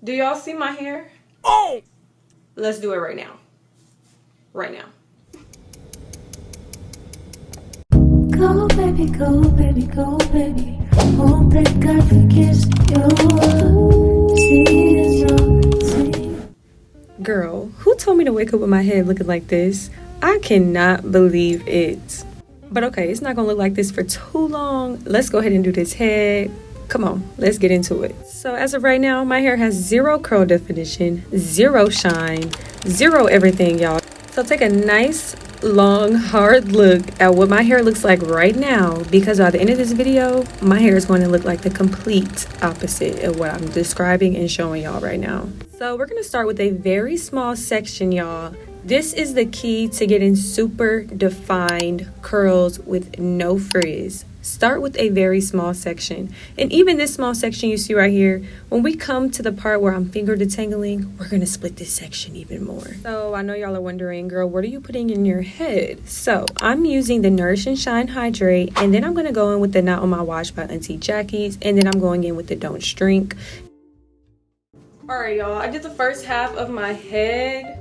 Do y'all see my hair? Oh! Let's do it right now. Right now. Go baby, go baby, go baby. Won't that God forgives you? Girl, who told me to wake up with my head looking like this? I cannot believe it. But okay, it's not gonna look like this for too long. Let's go ahead and do this head. Come on, let's get into it. So as of right now, my hair has 0 curl definition, 0 shine, 0 everything, y'all. So take a nice, long, hard look at what my hair looks like right now, because by the end of this video, my hair is going to look like the complete opposite of what I'm describing and showing y'all right now. So we're gonna start with a very small section, y'all. This is the key to getting super defined curls with no frizz. Start with a very small section. And even this small section you see right here, when we come to the part where I'm finger detangling, we're gonna split this section even more. So I know y'all are wondering, girl, what are you putting in your head? So I'm using the Nourish and Shine Hydrate, and then I'm gonna go in with the Not On My Watch by Auntie Jackie's, and then I'm going in with the Don't Shrink. All right, y'all, I did the first half of my head,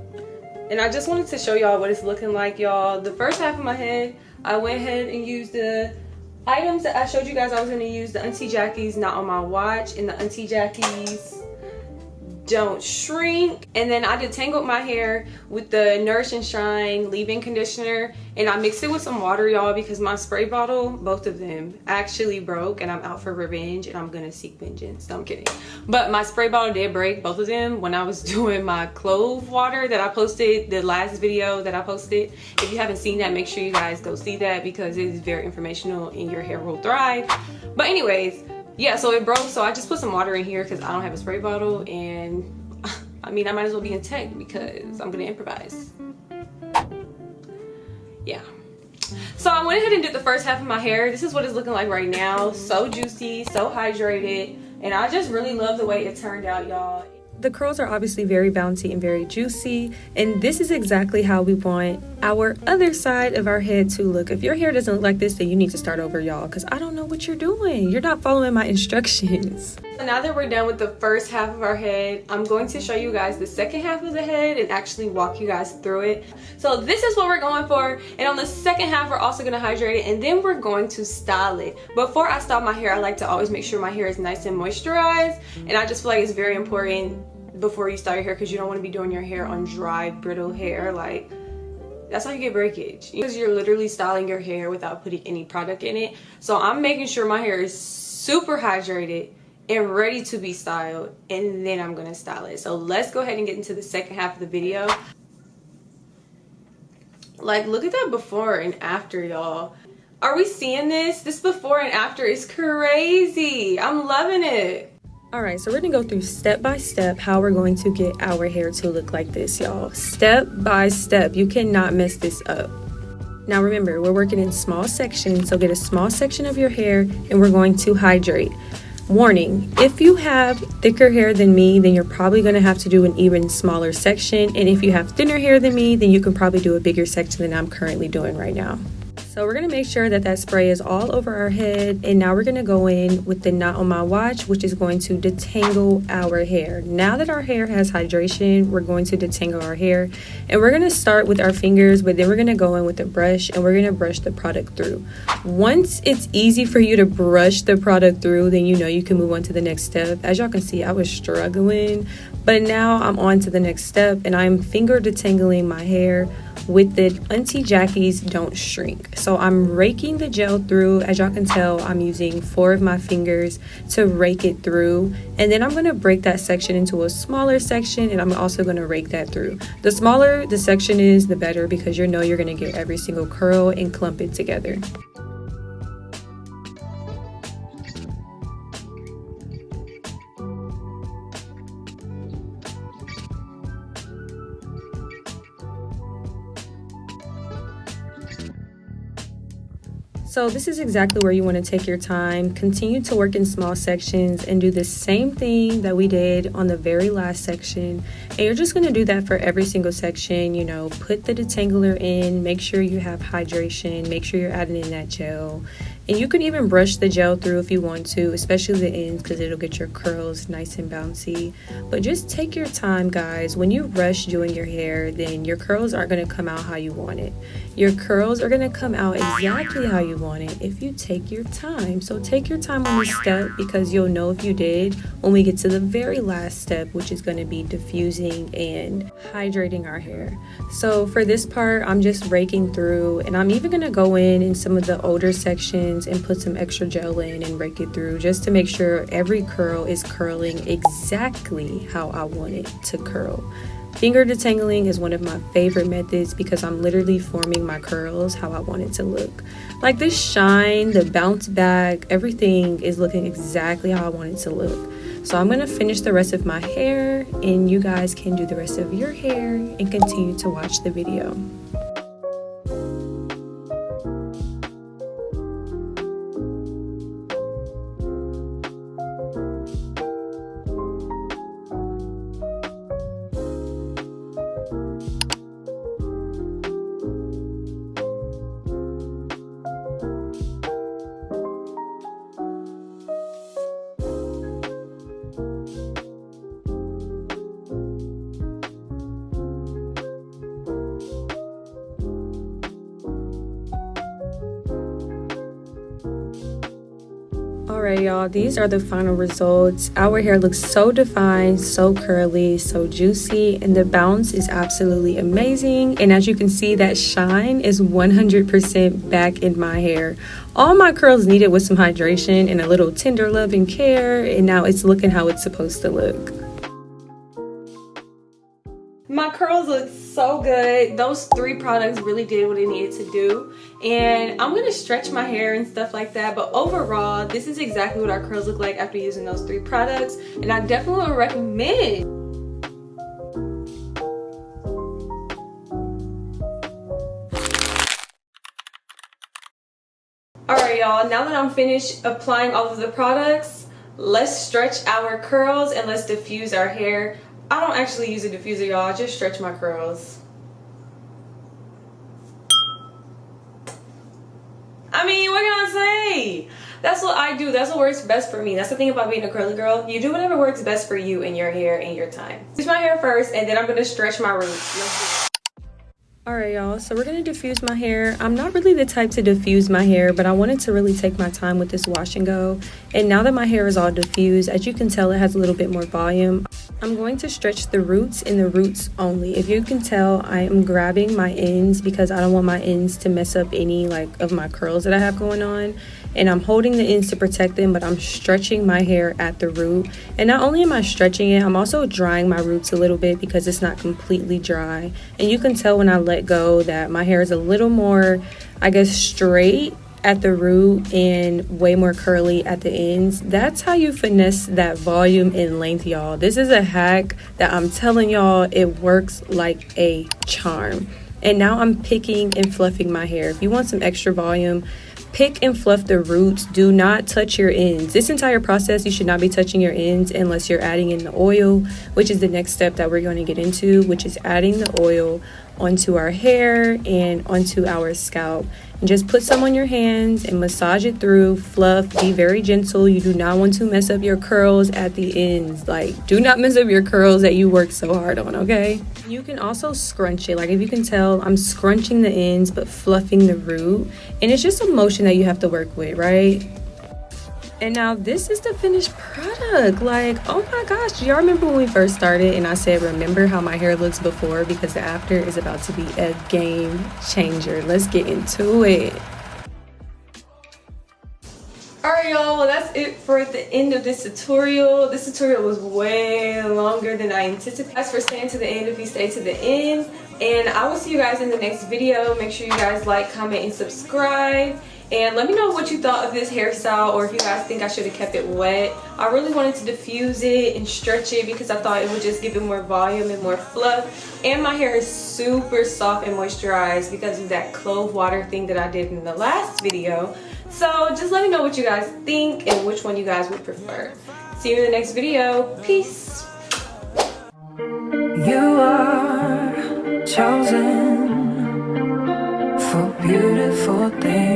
and I just wanted to show y'all what it's looking like, y'all. The first half of my head, I went ahead and used the items that I showed you guys I was going to use, the Auntie Jackie's Not On My Watch and the Auntie Jackie's Don't Shrink. And then I detangled my hair with the Nourish and Shine leave-in conditioner, and I mixed it with some water, y'all, because my spray bottle, both of them, actually broke, and I'm out for revenge, and I'm gonna seek vengeance. No, I'm kidding. But my spray bottle did break, both of them, when I was doing my clove water that I posted, the last video that I posted. If you haven't seen that, make sure you guys go see that, because it is very informational and your hair will thrive. But anyways, yeah, so it broke, so I just put some water in here because I don't have a spray bottle, and I mean, I might as well be in tech because I'm gonna improvise. Yeah. So I went ahead and did the first half of my hair. This is what it's looking like right now. So juicy, so hydrated, and I just really love the way it turned out, y'all. The curls are obviously very bouncy and very juicy, and this is exactly how we want our other side of our head to look. If your hair doesn't look like this, then you need to start over, y'all, because I don't know what you're doing. You're not following my instructions. So now that we're done with the first half of our head, I'm going to show you guys the second half of the head and actually walk you guys through it. So this is what we're going for, and on the second half, we're also going to hydrate it, and then we're going to style it. Before I style my hair, I like to always make sure my hair is nice and moisturized, and I just feel like it's very important before you style your hair, because you don't want to be doing your hair on dry, brittle hair. Like, that's how you get breakage, because you're literally styling your hair without putting any product in it. So I'm making sure my hair is super hydrated and ready to be styled, and then I'm gonna style it. So let's go ahead and get into the second half of the video. Like, look at that before and after, y'all. Are we seeing this? This before and after is crazy. I'm loving it. Alright, so we're gonna go through step by step how we're going to get our hair to look like this, y'all. Step by step. You cannot mess this up. Now remember, we're working in small sections, so get a small section of your hair and we're going to hydrate. Warning, if you have thicker hair than me, then you're probably going to have to do an even smaller section. And if you have thinner hair than me, then you can probably do a bigger section than I'm currently doing right now. So we're going to make sure that that spray is all over our head, and now we're going to go in with the Not On My Watch, which is going to detangle our hair. Now that our hair has hydration, we're going to detangle our hair, and we're going to start with our fingers, but then we're going to go in with a brush and we're going to brush the product through. Once it's easy for you to brush the product through, then you know you can move on to the next step. As y'all can see, I was struggling, but now I'm on to the next step, and I'm finger detangling my hair with the Auntie Jackie's Don't Shrink. So I'm raking the gel through. As y'all can tell, I'm using 4 of my fingers to rake it through, and then I'm going to break that section into a smaller section, and I'm also going to rake that through. The smaller the section is, the better, because you know you're going to get every single curl and clump it together. So this is exactly where you want to take your time. Continue to work in small sections and do the same thing that we did on the very last section. And you're just going to do that for every single section. You know, put the detangler in, make sure you have hydration, make sure you're adding in that gel. And you can even brush the gel through if you want to, especially the ends, because it'll get your curls nice and bouncy. But just take your time, guys. When you rush doing your hair, then your curls aren't going to come out how you want it. Your curls are going to come out exactly how you want it if you take your time. So take your time on this step, because you'll know if you did when we get to the very last step, which is going to be diffusing and hydrating our hair. So for this part, I'm just raking through, and I'm even going to go in some of the older sections and put some extra gel in and rake it through, just to make sure every curl is curling exactly how I want it to curl. Finger detangling is one of my favorite methods, because I'm literally forming my curls how I want it to look. Like this shine, the bounce back, everything is looking exactly how I want it to look. So I'm going to finish the rest of my hair, and you guys can do the rest of your hair and continue to watch the video. Alright, y'all, these are the final results. Our hair looks so defined, so curly, so juicy, and the bounce is absolutely amazing. And as you can see, that shine is 100% back in my hair. All my curls needed was some hydration and a little tender love and care, and now it's looking how it's supposed to look. My curls look so good. Those 3 products really did what it needed to do. And I'm going to stretch my hair and stuff like that. But overall, this is exactly what our curls look like after using those 3 products. And I definitely would recommend. Alright, y'all. Now that I'm finished applying all of the products, let's stretch our curls and let's diffuse our hair. I don't actually use a diffuser, y'all. I just stretch my curls. I mean, what can I say? That's what I do. That's what works best for me. That's the thing about being a curly girl. You do whatever works best for you and your hair and your time. Use my hair first, and then I'm going to stretch my roots. Alright, y'all, so we're going to diffuse my hair. I'm not really the type to diffuse my hair, but I wanted to really take my time with this wash and go. And now that my hair is all diffused, as you can tell, it has a little bit more volume. I'm going to stretch the roots and the roots only. If you can tell, I am grabbing my ends because I don't want my ends to mess up any of my curls that I have going on. And I'm holding the ends to protect them, but I'm stretching my hair at the root. And not only am I stretching it, I'm also drying my roots a little bit because it's not completely dry. And you can tell when I let go that my hair is a little more, I guess, straight at the root and way more curly at the ends. That's how you finesse that volume and length, y'all. This is a hack that I'm telling y'all, it works like a charm. And now I'm picking and fluffing my hair. If you want some extra volume, pick and fluff the roots. Do not touch your ends. This entire process, you should not be touching your ends unless you're adding in the oil, which is the next step that we're going to get into, which is adding the oil onto our hair and onto our scalp. And just put some on your hands and massage it through. Fluff, be very gentle. You do not want to mess up your curls at the ends. Like, do not mess up your curls that you work so hard on, okay? You can also scrunch it. Like, if you can tell, I'm scrunching the ends but fluffing the root. And it's just a motion that you have to work with, right? And now this is the finished product. Like, oh my gosh, do y'all remember when we first started and I said, remember how my hair looks before, because the after is about to be a game changer. Let's get into it. Alright, y'all, well, that's it for the end of this tutorial. This tutorial was way longer than I anticipated. Thanks for staying to the end if you stay to the end. And I will see you guys in the next video. Make sure you guys like, comment, and subscribe. And let me know what you thought of this hairstyle, or if you guys think I should have kept it wet. I really wanted to diffuse it and stretch it because I thought it would just give it more volume and more fluff. And my hair is super soft and moisturized because of that clove water thing that I did in the last video. So just let me know what you guys think and which one you guys would prefer. See you in the next video. Peace. You are chosen for beautiful things.